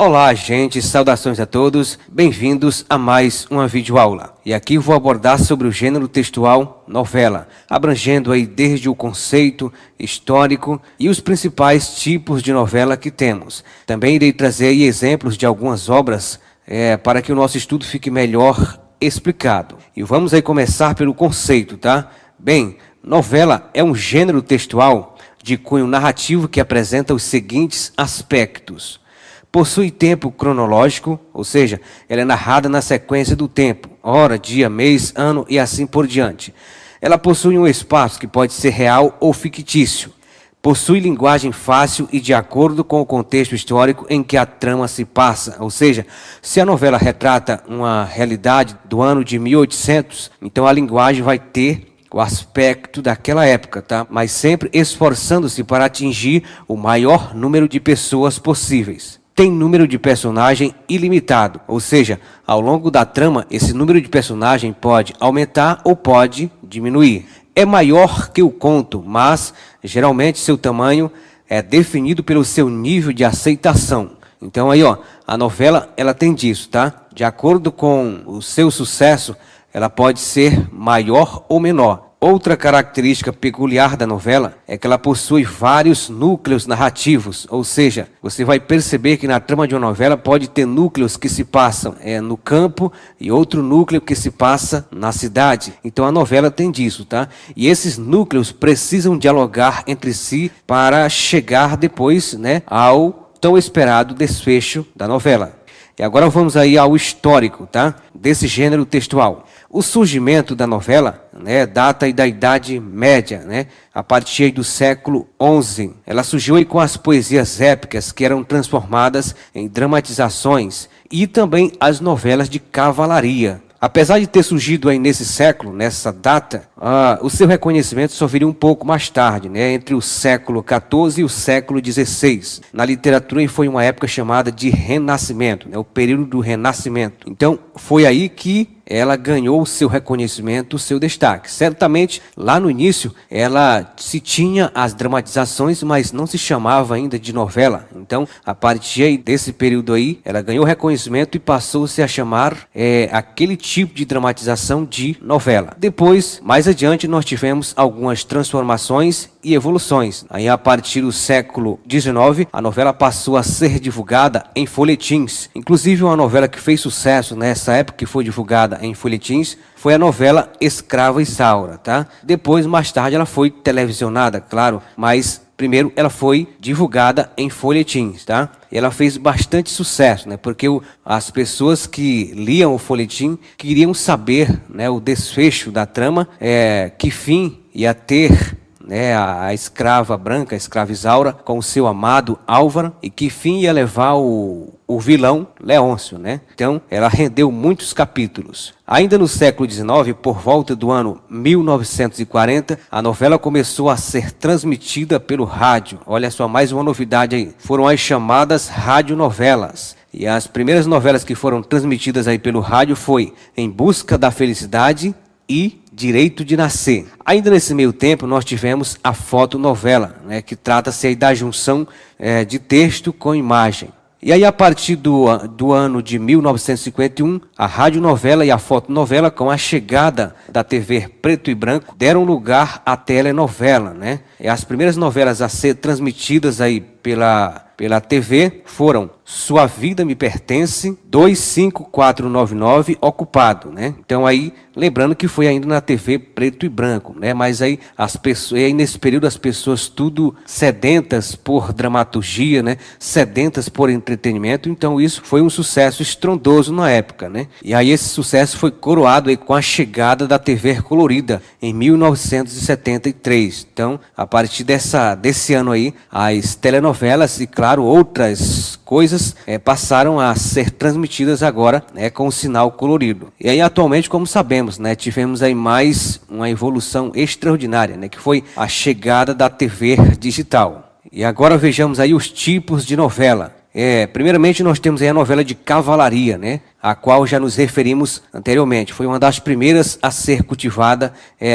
Olá, gente, saudações a todos, bem-vindos a mais uma videoaula. E aqui vou abordar sobre o gênero textual novela, abrangendo aí desde o conceito histórico e os principais tipos de novela que temos. Também irei trazer aí exemplos de algumas obras para que o nosso estudo fique melhor explicado. E vamos aí começar pelo conceito, tá? Bem, novela é um gênero textual de cunho narrativo que apresenta os seguintes aspectos. Possui tempo cronológico, ou seja, ela é narrada na sequência do tempo, hora, dia, mês, ano e assim por diante. Ela possui um espaço que pode ser real ou fictício. Possui linguagem fácil e de acordo com o contexto histórico em que a trama se passa. Ou seja, se a novela retrata uma realidade do ano de 1800, então a linguagem vai ter o aspecto daquela época, tá? Mas sempre esforçando-se para atingir o maior número de pessoas possíveis. Tem número de personagem ilimitado, ou seja, ao longo da trama, esse número de personagem pode aumentar ou pode diminuir. É maior que o conto, mas geralmente seu tamanho é definido pelo seu nível de aceitação. Então aí, a novela ela tem disso, tá? De acordo com o seu sucesso, ela pode ser maior ou menor. Outra característica peculiar da novela é que ela possui vários núcleos narrativos, ou seja, você vai perceber que na trama de uma novela pode ter núcleos que se passam no campo e outro núcleo que se passa na cidade. Então a novela tem disso, tá? E esses núcleos precisam dialogar entre si para chegar depois, ao tão esperado desfecho da novela. E agora vamos aí ao histórico, tá? Desse gênero textual. O surgimento da novela, data aí da Idade Média, a partir aí do século XI. Ela surgiu aí com as poesias épicas que eram transformadas em dramatizações e também as novelas de cavalaria. Apesar de ter surgido aí nesse século, nessa data, o seu reconhecimento só viria um pouco mais tarde, entre o século XIV e o século XVI. Na literatura foi uma época chamada de Renascimento, o período do Renascimento. Então foi aí que ela ganhou o seu reconhecimento, o seu destaque. Certamente, lá no início, ela se tinha as dramatizações, mas não se chamava ainda de novela. Então, a partir desse período aí, ela ganhou reconhecimento e passou-se a chamar aquele tipo de dramatização de novela. Depois, mais adiante, nós tivemos algumas transformações e evoluções. Aí, a partir do século XIX, a novela passou a ser divulgada em folhetins. Inclusive, uma novela que fez sucesso nessa época, que foi divulgada em folhetins, foi a novela Escrava Isaura, tá? Depois, mais tarde, ela foi televisionada, claro, mas primeiro ela foi divulgada em folhetins, tá? E ela fez bastante sucesso, porque as pessoas que liam o folhetim queriam saber, o desfecho da trama, que fim ia ter a escrava branca, a escrava Isaura, com o seu amado Álvaro, e que fim ia levar o vilão Leôncio, Então, ela rendeu muitos capítulos. Ainda no século XIX, por volta do ano 1940, a novela começou a ser transmitida pelo rádio. Olha só, mais uma novidade aí. Foram as chamadas radionovelas. E as primeiras novelas que foram transmitidas aí pelo rádio foi Em Busca da Felicidade e Direito de Nascer. Ainda nesse meio tempo, nós tivemos a fotonovela, que trata-se aí da junção de texto com imagem. E aí, a partir do ano de 1951, a radionovela e a fotonovela, com a chegada da TV preto e branco, deram lugar à telenovela, E as primeiras novelas a ser transmitidas aí pela TV foram Sua Vida Me Pertence, 25499, Ocupado, Então aí, lembrando que foi ainda na TV preto e branco, Mas aí as pessoas, aí nesse período as pessoas tudo sedentas por dramaturgia, Sedentas por entretenimento, então isso foi um sucesso estrondoso na época, E aí esse sucesso foi coroado aí com a chegada da TV colorida em 1973. Então, a partir desse ano aí, as telenovelas e, claro, outras coisas passaram a ser transmitidas agora com o sinal colorido. E aí, atualmente, como sabemos, tivemos aí mais uma evolução extraordinária, que foi a chegada da TV digital. E agora vejamos aí os tipos de novela. Primeiramente, nós temos aí a novela de cavalaria, a qual já nos referimos anteriormente. Foi uma das primeiras a ser cultivada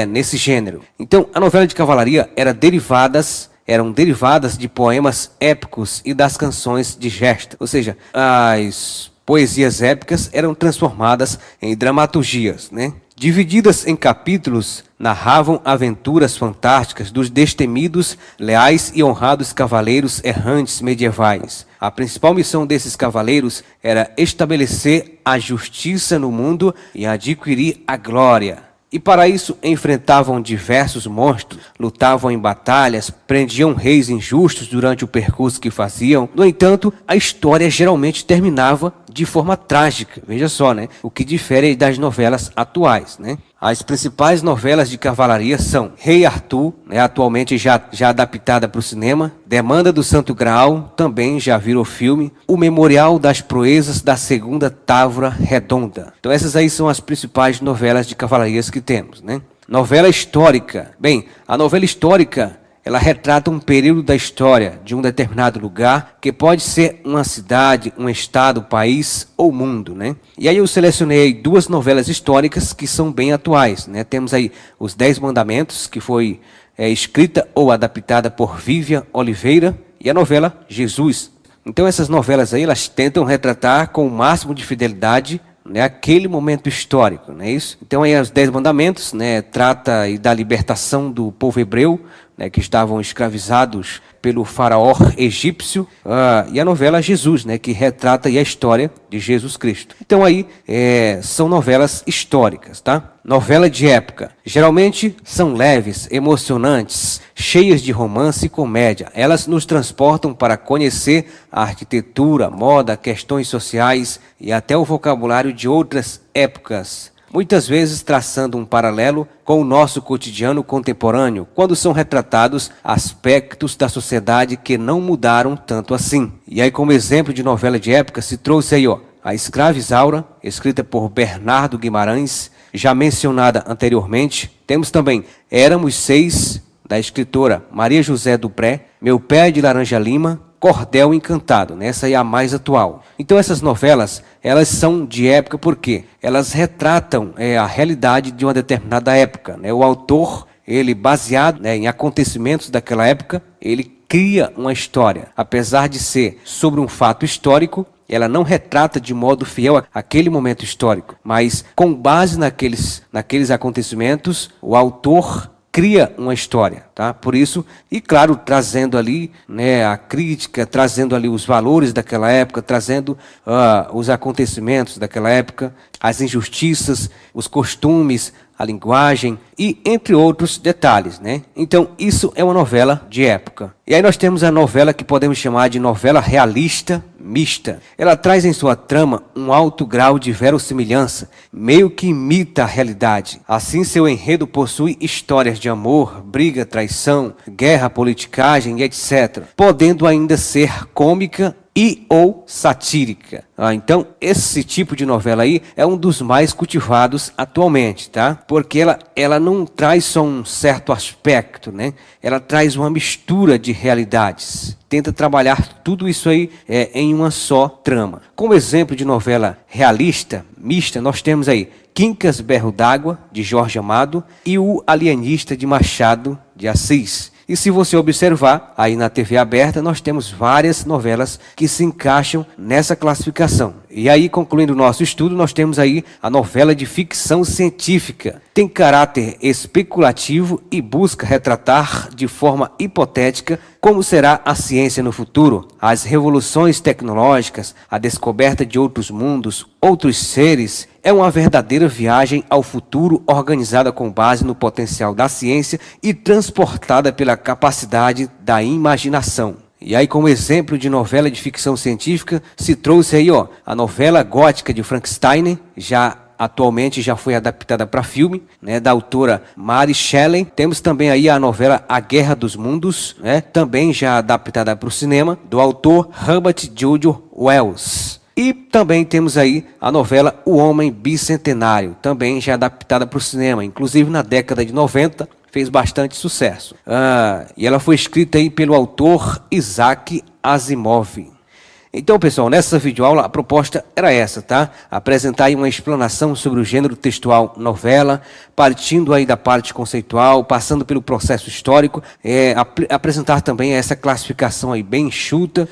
nesse gênero. Então, a novela de cavalaria era derivadas eram derivadas de poemas épicos e das canções de gesta. Ou seja, as poesias épicas eram transformadas em dramaturgias, né? Divididas em capítulos, narravam aventuras fantásticas dos destemidos, leais e honrados cavaleiros errantes medievais. A principal missão desses cavaleiros era estabelecer a justiça no mundo e adquirir a glória. E para isso enfrentavam diversos monstros, lutavam em batalhas, prendiam reis injustos durante o percurso que faziam. No entanto, a história geralmente terminava de forma trágica. Veja só, né? O que difere das novelas atuais, né? As principais novelas de cavalaria são Rei Arthur, né, atualmente já adaptada para o cinema, Demanda do Santo Graal, também já virou filme, O Memorial das Proezas da Segunda Távora Redonda. Então essas aí são as principais novelas de cavalarias que temos, né? Novela histórica. Bem, a novela histórica, ela retrata um período da história de um determinado lugar, que pode ser uma cidade, um estado, país ou mundo, né? E aí eu selecionei 2 novelas históricas que são bem atuais, né? Temos aí Os 10 Mandamentos, que foi escrita ou adaptada por Vivian Oliveira, e a novela Jesus. Então essas novelas aí, elas tentam retratar com o máximo de fidelidade, né, aquele momento histórico, não é isso? Então aí os 10 mandamentos, né, trata aí da libertação do povo hebreu, né, que estavam escravizados pelo faraó egípcio, e a novela Jesus, né, que retrata aí a história de Jesus Cristo. Então aí são novelas históricas, tá? Novela de época. Geralmente são leves, emocionantes, cheias de romance e comédia. Elas nos transportam para conhecer a arquitetura, moda, questões sociais e até o vocabulário de outras épocas. Muitas vezes traçando um paralelo com o nosso cotidiano contemporâneo, quando são retratados aspectos da sociedade que não mudaram tanto assim. E aí, como exemplo de novela de época, se trouxe aí, A Escrava Isaura, escrita por Bernardo Guimarães, já mencionada anteriormente. Temos também Éramos Seis, da escritora Maria José Dupré, Meu Pé de Laranja Lima, Cordel Encantado, né? Essa aí é a mais atual. Então essas novelas, elas são de época porque elas retratam a realidade de uma determinada época, né? O autor, ele baseado, né, em acontecimentos daquela época, ele cria uma história. Apesar de ser sobre um fato histórico, ela não retrata de modo fiel aquele momento histórico, mas com base naqueles acontecimentos, o autor cria uma história, tá? Por isso, e claro, trazendo ali, né, a crítica, trazendo ali os valores daquela época, trazendo os acontecimentos daquela época, as injustiças, os costumes, a linguagem e entre outros detalhes, né? Então, isso é uma novela de época. E aí nós temos a novela que podemos chamar de novela realista mista. Ela traz em sua trama um alto grau de verossimilhança, meio que imita a realidade. Assim, seu enredo possui histórias de amor, briga, traição, guerra, politicagem e etc., podendo ainda ser cômica e ou satírica. Então, esse tipo de novela aí é um dos mais cultivados atualmente, tá? Porque ela não traz só um certo aspecto, né? Ela traz uma mistura de realidades. Tenta trabalhar tudo isso aí em uma só trama. Como exemplo de novela realista, mista, nós temos aí Quincas Berro d'Água, de Jorge Amado, e O Alienista, de Machado de Assis. E se você observar, aí na TV aberta, nós temos várias novelas que se encaixam nessa classificação. E aí, concluindo o nosso estudo, nós temos aí a novela de ficção científica. Tem caráter especulativo e busca retratar de forma hipotética como será a ciência no futuro, as revoluções tecnológicas, a descoberta de outros mundos, outros seres. É uma verdadeira viagem ao futuro organizada com base no potencial da ciência e transportada pela capacidade da imaginação. E aí, como exemplo de novela de ficção científica, se trouxe aí, a novela gótica de Frankenstein, atualmente já foi adaptada para filme, né, da autora Mary Shelley. Temos também aí a novela A Guerra dos Mundos, né, também já adaptada para o cinema, do autor Herbert George Wells. E também temos aí a novela O Homem Bicentenário, também já adaptada para o cinema, inclusive na década de 90, fez bastante sucesso. E ela foi escrita aí pelo autor Isaac Asimov. Então, pessoal, nessa videoaula a proposta era essa, tá? Apresentar aí uma explanação sobre o gênero textual novela, partindo aí da parte conceitual, passando pelo processo histórico, apresentar também essa classificação aí bem enxuta.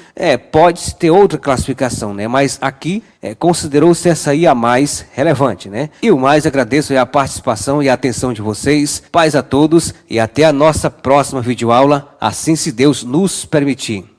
Pode-se ter outra classificação, né? Mas aqui considerou-se essa aí a mais relevante, né? E o mais, agradeço a participação e a atenção de vocês. Paz a todos e até a nossa próxima videoaula, assim se Deus nos permitir.